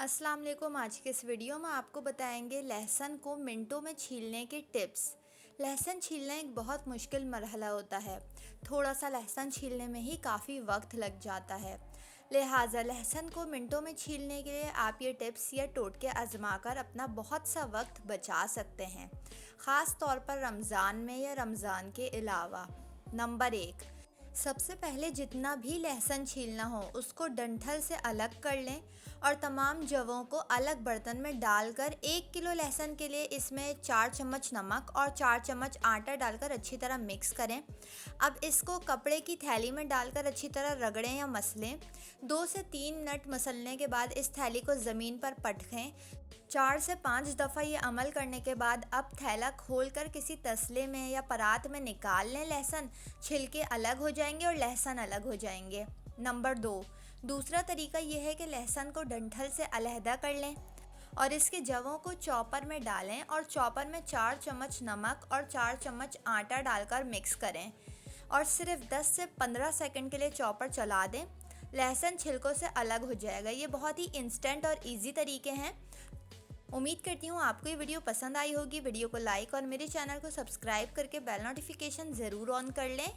अस्सलाम वालेकुम। आज के इस वीडियो में आपको बताएंगे लहसुन को मिनटों में छीलने के टिप्स। लहसुन छीलना एक बहुत मुश्किल मरहला होता है। थोड़ा सा लहसुन छीलने में ही काफ़ी वक्त लग जाता है। लिहाजा लहसुन को मिनटों में छीलने के लिए आप ये टिप्स या टोटके आजमा कर अपना बहुत सा वक्त बचा सकते हैं, ख़ास तौर पर रमज़ान में या रमज़ान के अलावा। नंबर 1, सबसे पहले जितना भी लहसुन छीलना हो उसको डंठल से अलग कर लें और तमाम जवों को अलग बर्तन में डालकर 1 किलो लहसुन के लिए इसमें 4 चम्मच नमक और 4 चम्मच आटा डालकर अच्छी तरह मिक्स करें। अब इसको कपड़े की थैली में डालकर अच्छी तरह रगड़ें या मसलें। 2 से 3 मिनट मसलने के बाद इस थैली को ज़मीन पर पटकें। 4 से 5 दफ़ा ये अमल करने के बाद अब थैला खोलकर किसी तसले में या परात में निकाल लें। लहसुन छिलके अलग हो जाएंगे और लहसुन अलग हो जाएंगे। नंबर 2, दूसरा तरीका यह है कि लहसुन को डंठल से अलहदा कर लें और इसके जवों को चॉपर में डालें और चॉपर में 4 चम्मच नमक और 4 चम्मच आटा डालकर मिक्स करें और सिर्फ 10 से 15 सेकंड के लिए चॉपर चला दें। लहसुन छिलकों से अलग हो जाएगा। ये बहुत ही इंस्टेंट और इजी तरीके हैं। उम्मीद करती हूँ आपको ये वीडियो पसंद आई होगी। वीडियो को लाइक और मेरे चैनल को सब्सक्राइब करके बेल नोटिफिकेशन ज़रूर ऑन कर लें।